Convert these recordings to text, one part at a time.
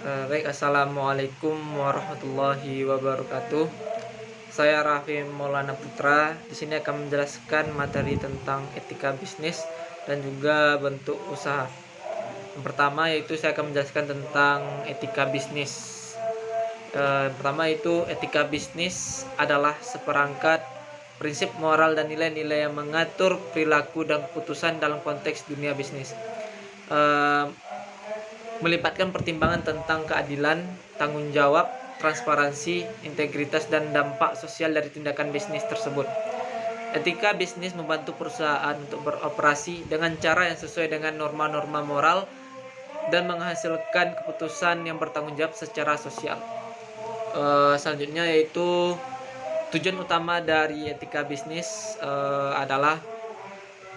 Baik, assalamualaikum warahmatullahi wabarakatuh. Saya Raffi Maulana Putra. Di sini akan menjelaskan materi tentang etika bisnis dan juga bentuk usaha. Yang pertama yaitu saya akan menjelaskan tentang etika bisnis. Yang pertama itu etika bisnis adalah seperangkat prinsip moral dan nilai-nilai yang mengatur perilaku dan keputusan dalam konteks dunia bisnis. Melibatkan pertimbangan tentang keadilan, tanggung jawab, transparansi, integritas, dan dampak sosial dari tindakan bisnis tersebut. Etika bisnis membantu perusahaan untuk beroperasi dengan cara yang sesuai dengan norma-norma moral dan menghasilkan keputusan yang bertanggung jawab secara sosial. Selanjutnya yaitu tujuan utama dari etika bisnis adalah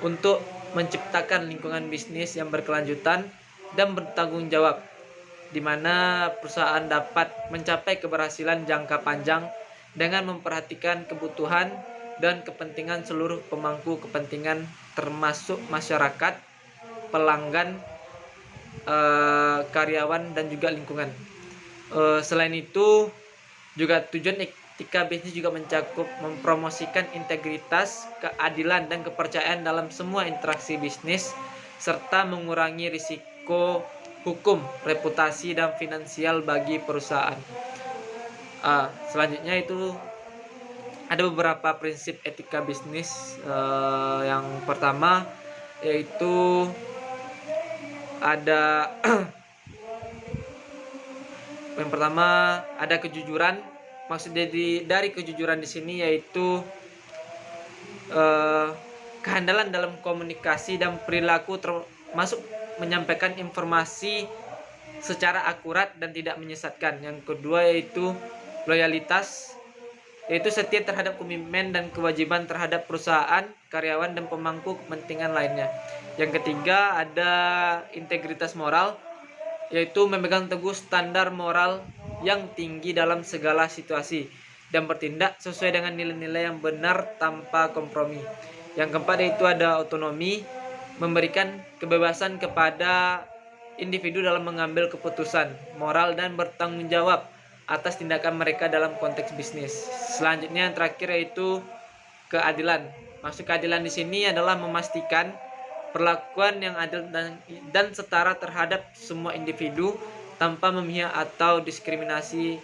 untuk menciptakan lingkungan bisnis yang berkelanjutan dan bertanggung jawab, di mana perusahaan dapat mencapai keberhasilan jangka panjang dengan memperhatikan kebutuhan dan kepentingan seluruh pemangku kepentingan, termasuk masyarakat, pelanggan, karyawan, dan juga lingkungan. Selain itu, juga tujuan etika bisnis juga mencakup mempromosikan integritas, keadilan, dan kepercayaan dalam semua interaksi bisnis, serta mengurangi risiko hukum, reputasi, dan finansial bagi perusahaan. Selanjutnya itu ada beberapa prinsip etika bisnis. Yang pertama yaitu ada yang pertama ada kejujuran. Maksud dari kejujuran di sini yaitu kehandalan dalam komunikasi dan perilaku, termasuk menyampaikan informasi secara akurat dan tidak menyesatkan. Yang kedua yaitu loyalitas, yaitu setia terhadap komitmen dan kewajiban terhadap perusahaan, karyawan, dan pemangku kepentingan lainnya. Yang ketiga ada integritas moral, yaitu memegang teguh standar moral yang tinggi dalam segala situasi dan bertindak sesuai dengan nilai-nilai yang benar tanpa kompromi. Yang keempat yaitu ada otonomi, memberikan kebebasan kepada individu dalam mengambil keputusan moral dan bertanggung jawab atas tindakan mereka dalam konteks bisnis. Selanjutnya yang terakhir yaitu keadilan. Maksud keadilan di sini adalah memastikan perlakuan yang adil dan setara terhadap semua individu tanpa memihak atau diskriminasi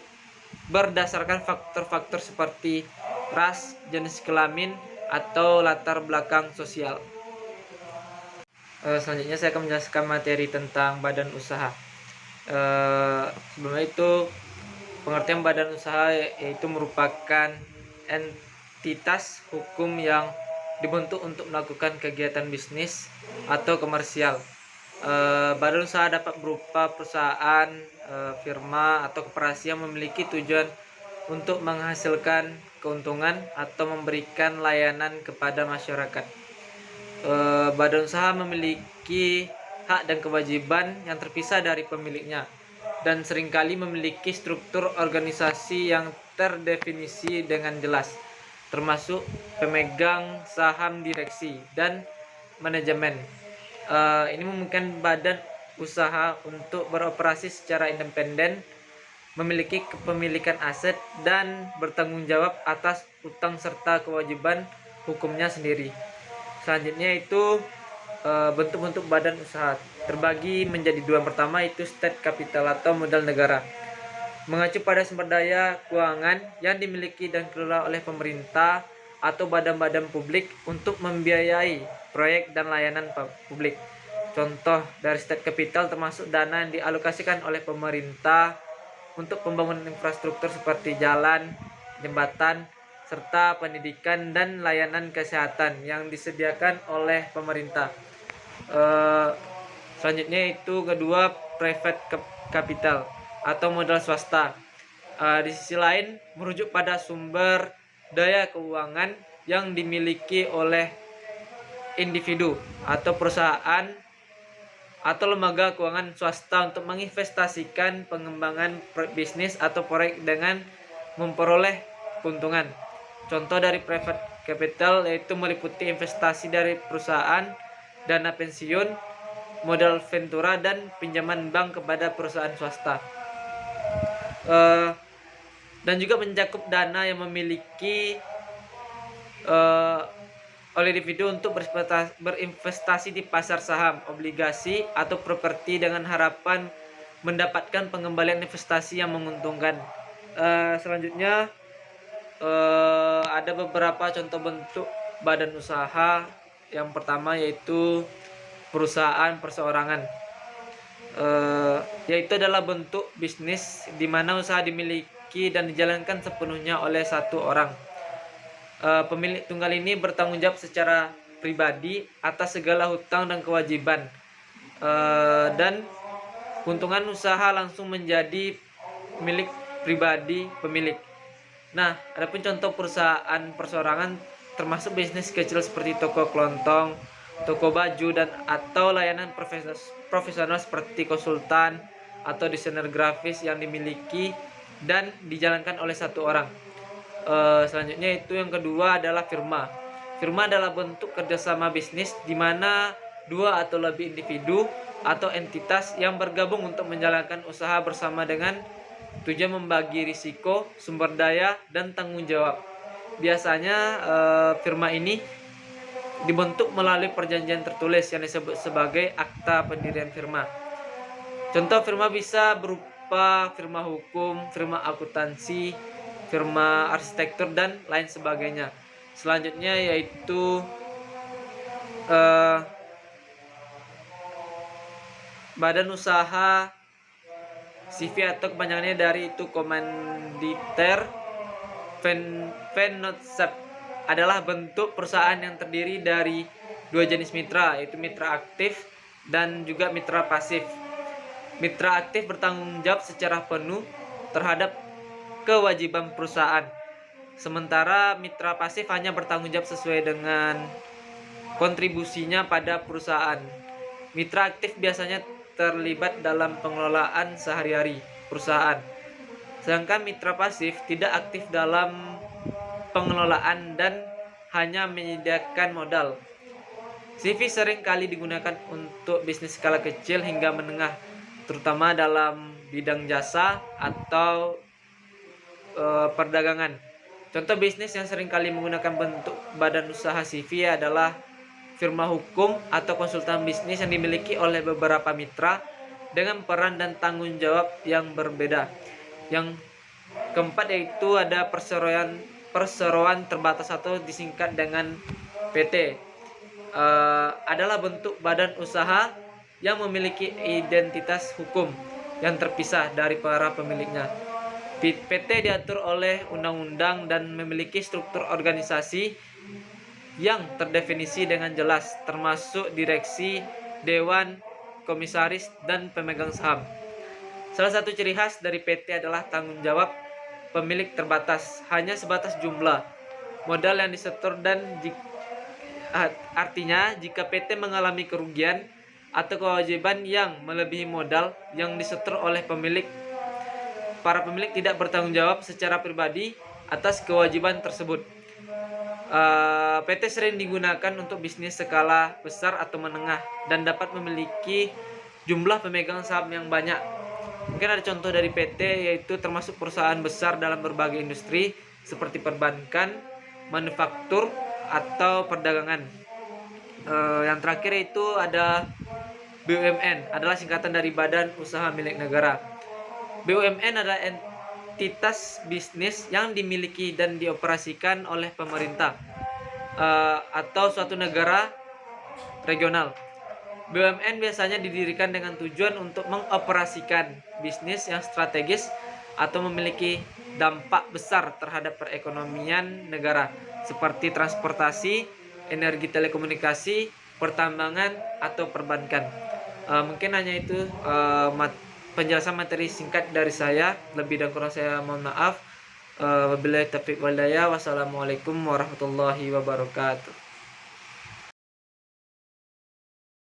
berdasarkan faktor-faktor seperti ras, jenis kelamin, atau latar belakang sosial. Selanjutnya saya akan menjelaskan materi tentang badan usaha. Sebelumnya itu pengertian badan usaha yaitu merupakan entitas hukum yang dibentuk untuk melakukan kegiatan bisnis atau komersial. Badan usaha dapat berupa perusahaan, firma, atau koperasi yang memiliki tujuan untuk menghasilkan keuntungan atau memberikan layanan kepada masyarakat. Badan usaha memiliki hak dan kewajiban yang terpisah dari pemiliknya dan seringkali memiliki struktur organisasi yang terdefinisi dengan jelas, termasuk pemegang saham, direksi, dan manajemen. Ini memungkinkan badan usaha untuk beroperasi secara independen, memiliki kepemilikan aset, dan bertanggung jawab atas utang serta kewajiban hukumnya sendiri. Selanjutnya itu bentuk-bentuk badan usaha terbagi menjadi dua. Yang pertama itu state capital atau modal negara, mengacu pada sumber daya keuangan yang dimiliki dan dikelola oleh pemerintah atau badan-badan publik untuk membiayai proyek dan layanan publik. Contoh dari state capital termasuk dana yang dialokasikan oleh pemerintah untuk pembangunan infrastruktur seperti jalan, jembatan, serta pendidikan dan layanan kesehatan yang disediakan oleh pemerintah. Selanjutnya itu kedua private capital atau modal swasta. Di sisi lain merujuk pada sumber daya keuangan yang dimiliki oleh individu atau perusahaan atau lembaga keuangan swasta untuk menginvestasikan pengembangan bisnis atau proyek dengan memperoleh keuntungan. Contoh dari private capital yaitu meliputi investasi dari perusahaan, dana pensiun, modal ventura, dan pinjaman bank kepada perusahaan swasta. eh, dan juga mencakup dana yang memiliki eh, oleh individu untuk berinvestasi di pasar saham, obligasi, atau properti dengan harapan mendapatkan pengembalian investasi yang menguntungkan. Selanjutnya ada beberapa contoh bentuk badan usaha. Yang pertama yaitu perusahaan perseorangan, yaitu adalah bentuk bisnis di mana usaha dimiliki dan dijalankan sepenuhnya oleh satu orang. Pemilik tunggal ini bertanggung jawab secara pribadi atas segala hutang dan kewajiban, dan keuntungan usaha langsung menjadi milik pribadi pemilik. Nah, adapun contoh perusahaan perseorangan termasuk bisnis kecil seperti toko kelontong, toko baju, dan atau layanan profesional seperti konsultan atau desainer grafis yang dimiliki dan dijalankan oleh satu orang. Selanjutnya itu yang kedua adalah firma. Firma adalah bentuk kerjasama bisnis di mana dua atau lebih individu atau entitas yang bergabung untuk menjalankan usaha bersama dengan tujuan membagi risiko, sumber daya, dan tanggung jawab. Biasanya firma ini dibentuk melalui perjanjian tertulis yang disebut sebagai akta pendirian firma. Contoh firma bisa berupa firma hukum, firma akuntansi, firma arsitektur, dan lain sebagainya. Selanjutnya yaitu badan usaha CV atau kepanjangannya dari itu komanditer Vennootschap adalah bentuk perusahaan yang terdiri dari dua jenis mitra, yaitu mitra aktif dan juga mitra pasif. Mitra aktif bertanggung jawab secara penuh terhadap kewajiban perusahaan, sementara mitra pasif hanya bertanggung jawab sesuai dengan kontribusinya pada perusahaan. Mitra aktif biasanya terlibat dalam pengelolaan sehari-hari perusahaan, sedangkan mitra pasif tidak aktif dalam pengelolaan dan hanya menyediakan modal. CV sering kali digunakan untuk bisnis skala kecil hingga menengah, terutama dalam bidang jasa atau perdagangan. Contoh bisnis yang sering kali menggunakan bentuk badan usaha CV adalah firma hukum atau konsultan bisnis yang dimiliki oleh beberapa mitra dengan peran dan tanggung jawab yang berbeda. Yang keempat yaitu ada perseroan terbatas atau disingkat dengan PT. Adalah bentuk badan usaha yang memiliki identitas hukum yang terpisah dari para pemiliknya. PT diatur oleh undang-undang dan memiliki struktur organisasi yang terdefinisi dengan jelas, termasuk direksi, dewan, komisaris, dan pemegang saham. Salah satu ciri khas dari PT adalah tanggung jawab pemilik terbatas, hanya sebatas jumlah modal yang disetor, dan artinya jika PT mengalami kerugian atau kewajiban yang melebihi modal yang disetor oleh pemilik, para pemilik tidak bertanggung jawab secara pribadi atas kewajiban tersebut. PT sering digunakan untuk bisnis skala besar atau menengah dan dapat memiliki jumlah pemegang saham yang banyak. Mungkin ada contoh dari PT yaitu termasuk perusahaan besar dalam berbagai industri seperti perbankan, manufaktur, atau perdagangan. Yang terakhir itu ada BUMN, adalah singkatan dari Badan Usaha Milik Negara. BUMN adalah entitas bisnis yang dimiliki dan dioperasikan oleh pemerintah atau suatu negara regional. BUMN biasanya didirikan dengan tujuan untuk mengoperasikan bisnis yang strategis atau memiliki dampak besar terhadap perekonomian negara seperti transportasi, energi telekomunikasi, pertambangan, atau perbankan. Mungkin hanya itu penjelasan materi singkat dari saya. Lebih dan kurang saya mohon maaf. Wabillahi taufiq wal hidayah. Wassalamualaikum warahmatullahi wabarakatuh.